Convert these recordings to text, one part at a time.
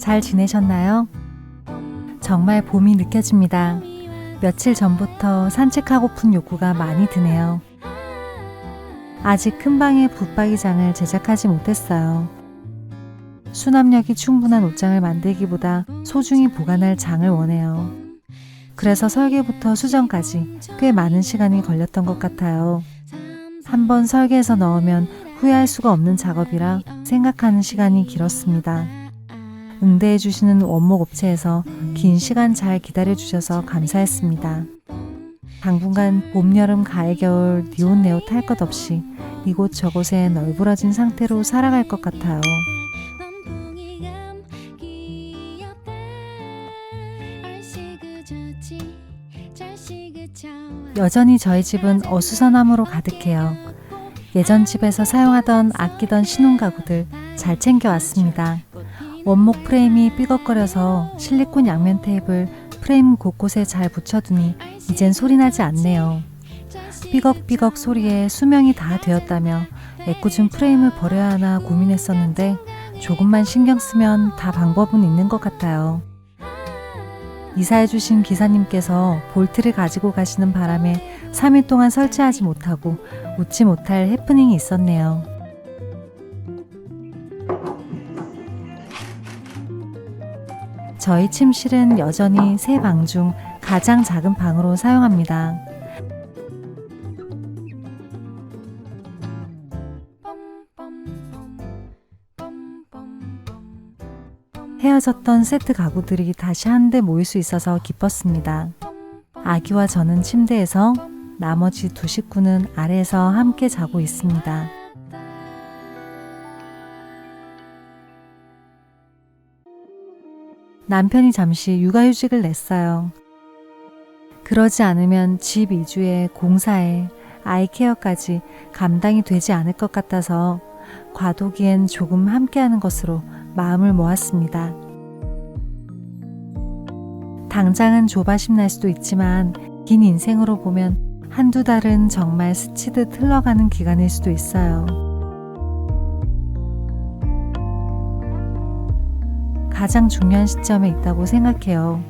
잘 지내셨나요? 정말 봄이 느껴집니다. 며칠 전부터 산책하고픈 욕구가 많이 드네요. 아직 큰 방에 붙박이장을 제작하지 못했어요. 수납력이 충분한 옷장을 만들기보다 소중히 보관할 장을 원해요. 그래서 설계부터 수정까지 꽤 많은 시간이 걸렸던 것 같아요. 한번 설계해서 넣으면 후회할 수가 없는 작업이라 생각하는 시간이 길었습니다. 응대해 주시는 원목 업체에서 긴 시간 잘 기다려 주셔서 감사했습니다. 당분간 봄, 여름, 가을, 겨울 니온 네옷 할 것 없이 이곳저곳에 널브러진 상태로 살아갈 것 같아요. 여전히 저희 집은 어수선함으로 가득해요. 예전 집에서 사용하던 아끼던 신혼가구들 잘 챙겨왔습니다. 원목 프레임이 삐걱거려서 실리콘 양면 테이프를 프레임 곳곳에 잘 붙여두니 이젠 소리나지 않네요. 삐걱삐걱 소리에 수명이 다 되었다며 애꿎은 프레임을 버려야 하나 고민했었는데 조금만 신경 쓰면 다 방법은 있는 것 같아요. 이사해주신 기사님께서 볼트를 가지고 가시는 바람에 3일 동안 설치하지 못하고 웃지 못할 해프닝이 있었네요. 저희 침실은 여전히 세 방 중 가장 작은 방으로 사용합니다. 헤어졌던 세트 가구들이 다시 한데 모일 수 있어서 기뻤습니다. 아기와 저는 침대에서 나머지 두 식구는 아래에서 함께 자고 있습니다. 남편이 잠시 육아휴직을 냈어요. 그러지 않으면 집 이주에 공사에 아이 케어까지 감당이 되지 않을 것 같아서 과도기엔 조금 함께하는 것으로 마음을 모았습니다. 당장은 조바심 날 수도 있지만 긴 인생으로 보면 한두 달은 정말 스치듯 흘러가는 기간일 수도 있어요. 가장 중요한 시점에 있다고 생각해요.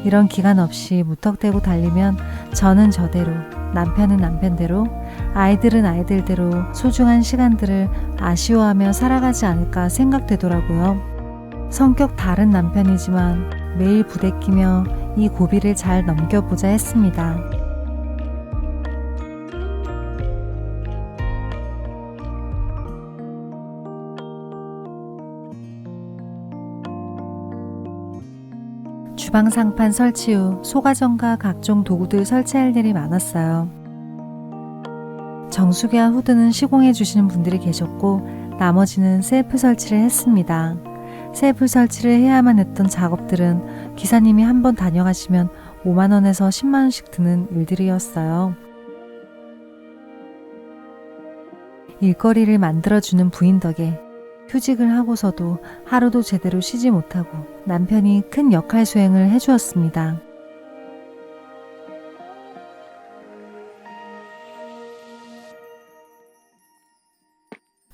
이런 기간 없이 무턱대고 달리면 저는 저대로, 남편은 남편대로, 아이들은 아이들대로 소중한 시간들을 아쉬워하며 살아가지 않을까 생각되더라고요. 성격 다른 남편이지만 매일 부대끼며 이 고비를 잘 넘겨보자 했습니다. 주방 상판 설치 후 소가전과 각종 도구들 설치할 일이 많았어요. 정수기와 후드는 시공해 주시는 분들이 계셨고 나머지는 셀프 설치를 했습니다. 셀프 설치를 해야만 했던 작업들은 기사님이 한번 다녀가시면 5만 원에서 10만 원씩 드는 일들이었어요. 일거리를 만들어주는 부인 덕에 휴직을 하고서도 하루도 제대로 쉬지 못하고 남편이 큰 역할 수행을 해주었습니다.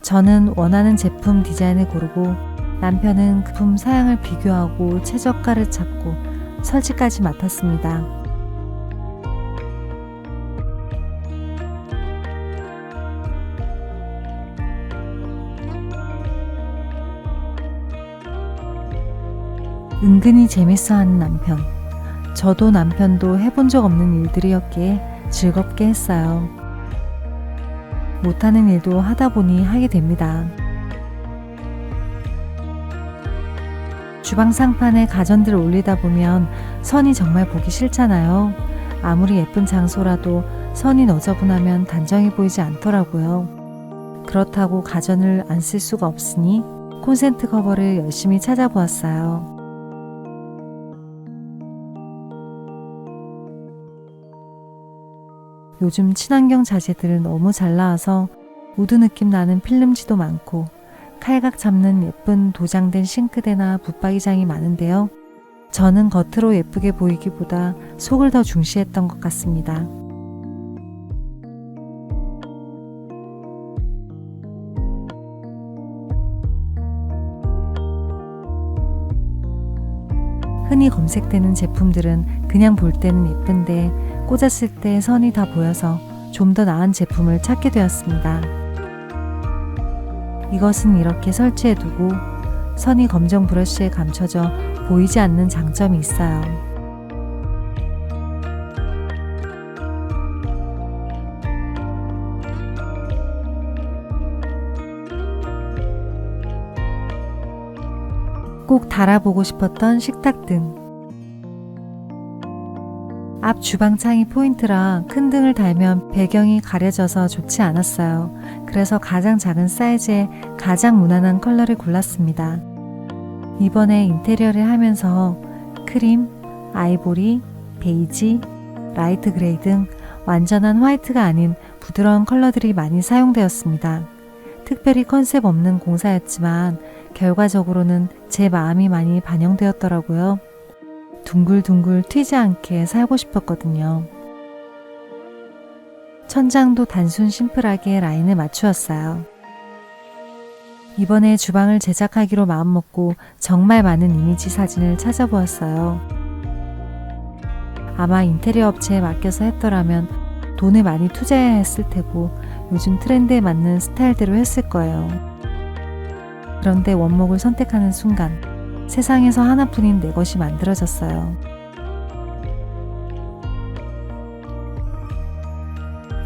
저는 원하는 제품 디자인을 고르고 남편은 제품 사양을 비교하고 최저가를 찾고 설치까지 맡았습니다. 은근히 재밌어하는 남편. 저도 남편도 해본 적 없는 일들이었기에 즐겁게 했어요. 못하는 일도 하다 보니 하게 됩니다. 주방 상판에 가전들을 올리다 보면 선이 정말 보기 싫잖아요. 아무리 예쁜 장소라도 선이 너저분하면 단정해 보이지 않더라고요. 그렇다고 가전을 안 쓸 수가 없으니 콘센트 커버를 열심히 찾아보았어요. 요즘 친환경 자재들 너무 잘 나와서 우드 느낌 나는 필름지도 많고 칼각 잡는 예쁜 도장된 싱크대나 붙박이장이 많은데요. 저는 겉으로 예쁘게 보이기보다 속을 더 중시했던 것 같습니다. 흔히 검색되는 제품들은 그냥 볼 때는 예쁜데 꽂았을 때 선이 다 보여서 좀 더 나은 제품을 찾게 되었습니다. 이것은 이렇게 설치해두고 선이 검정 브러쉬에 감춰져 보이지 않는 장점이 있어요. 꼭 달아보고 싶었던 식탁등. 앞 주방창이 포인트라 큰 등을 달면 배경이 가려져서 좋지 않았어요. 그래서 가장 작은 사이즈에 가장 무난한 컬러를 골랐습니다. 이번에 인테리어를 하면서 크림, 아이보리, 베이지, 라이트 그레이 등 완전한 화이트가 아닌 부드러운 컬러들이 많이 사용되었습니다. 특별히 컨셉 없는 공사였지만 결과적으로는 제 마음이 많이 반영되었더라고요. 둥글둥글 튀지 않게 살고 싶었거든요. 천장도 단순 심플하게 라인을 맞추었어요. 이번에 주방을 제작하기로 마음먹고 정말 많은 이미지 사진을 찾아보았어요. 아마 인테리어 업체에 맡겨서 했더라면 돈을 많이 투자해야 했을 테고 요즘 트렌드에 맞는 스타일대로 했을 거예요. 그런데 원목을 선택하는 순간 세상에서 하나뿐인 내 것이 만들어졌어요.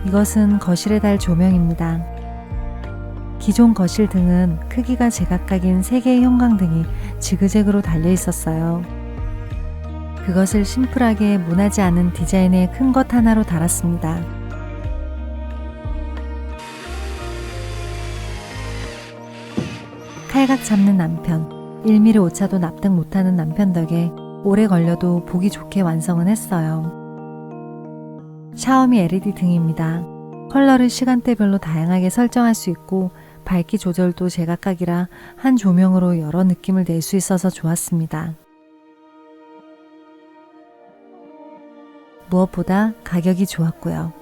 이것은 거실에 달 조명입니다. 기존 거실 등은 크기가 제각각인 3개의 형광등이 지그재그로 달려 있었어요. 그것을 심플하게 무난하지 않은 디자인의 큰 것 하나로 달았습니다. 칼각 잡는 남편, 1mm 오차도 납득 못하는 남편 덕에 오래 걸려도 보기 좋게 완성은 했어요. 샤오미 LED 등입니다. 컬러를 시간대별로 다양하게 설정할 수 있고 밝기 조절도 제각각이라 한 조명으로 여러 느낌을 낼 수 있어서 좋았습니다. 무엇보다 가격이 좋았고요.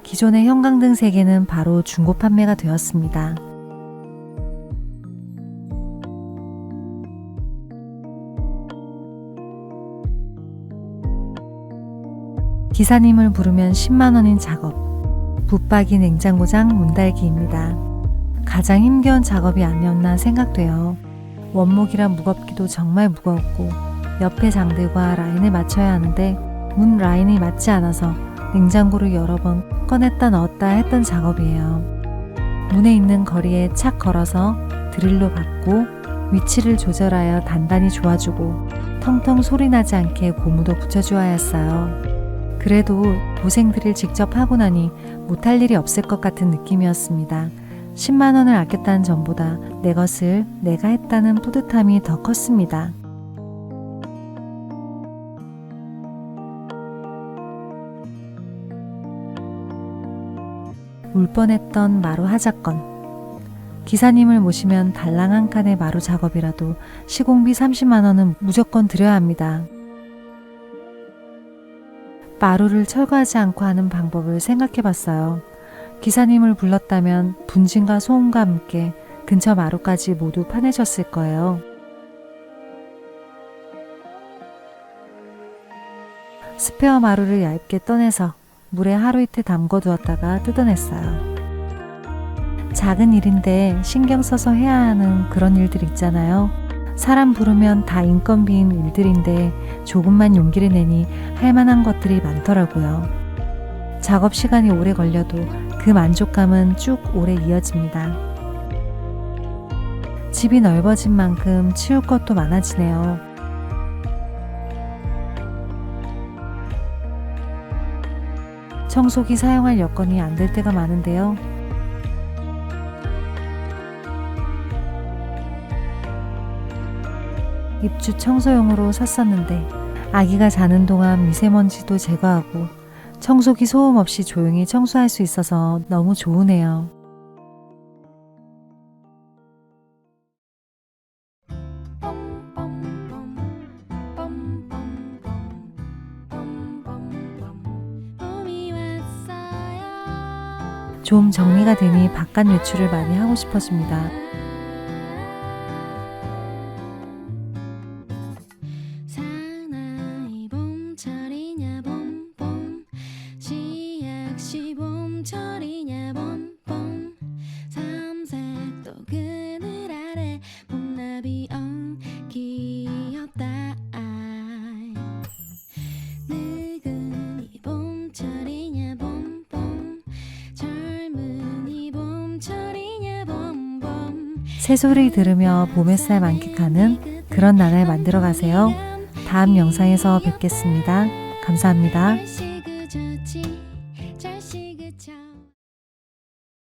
기존의 형광등 3개는 바로 중고 판매가 되었습니다. 기사님을 부르면 10만원인 작업. 붙박이 냉장고장 문달기입니다. 가장 힘겨운 작업이 아니었나 생각돼요. 원목이라 무겁기도 정말 무거웠고 옆에 장들과 라인을 맞춰야 하는데 문 라인이 맞지 않아서 냉장고를 여러 번 꺼냈다 넣었다 했던 작업이에요. 문에 있는 거리에 착 걸어서 드릴로 박고 위치를 조절하여 단단히 조아주고 텅텅 소리 나지 않게 고무도 붙여주어야 했어요. 그래도 고생들을 직접 하고 나니 못할 일이 없을 것 같은 느낌이었습니다. 10만원을 아꼈다는 점보다 내 것을 내가 했다는 뿌듯함이 더 컸습니다. 울 뻔했던 마루 하자건. 기사님을 모시면 달랑 한 칸의 마루 작업이라도 시공비 30만원은 무조건 드려야 합니다. 마루를 철거하지 않고 하는 방법을 생각해 봤어요. 기사님을 불렀다면 분진과 소음과 함께 근처 마루까지 모두 파내셨을 거예요. 스페어 마루를 얇게 떠내서 물에 하루 이틀 담궈 두었다가 뜯어냈어요. 작은 일인데 신경 써서 해야 하는 그런 일들 있잖아요. 사람 부르면 다 인건비인 일들인데 조금만 용기를 내니 할 만한 것들이 많더라고요. 작업 시간이 오래 걸려도 그 만족감은 쭉 오래 이어집니다. 집이 넓어진 만큼 치울 것도 많아지네요. 청소기 사용할 여건이 안 될 때가 많은데요. 입주 청소용으로 샀었는데 아기가 자는 동안 미세먼지도 제거하고 청소기 소음 없이 조용히 청소할 수 있어서 너무 좋으네요. 좀 정리가 되니 바깥 외출을 많이 하고 싶어집니다. 새소리 들으며 봄 햇살 만끽하는 그런 나날 만들어 가세요. 다음 영상에서 뵙겠습니다. 감사합니다.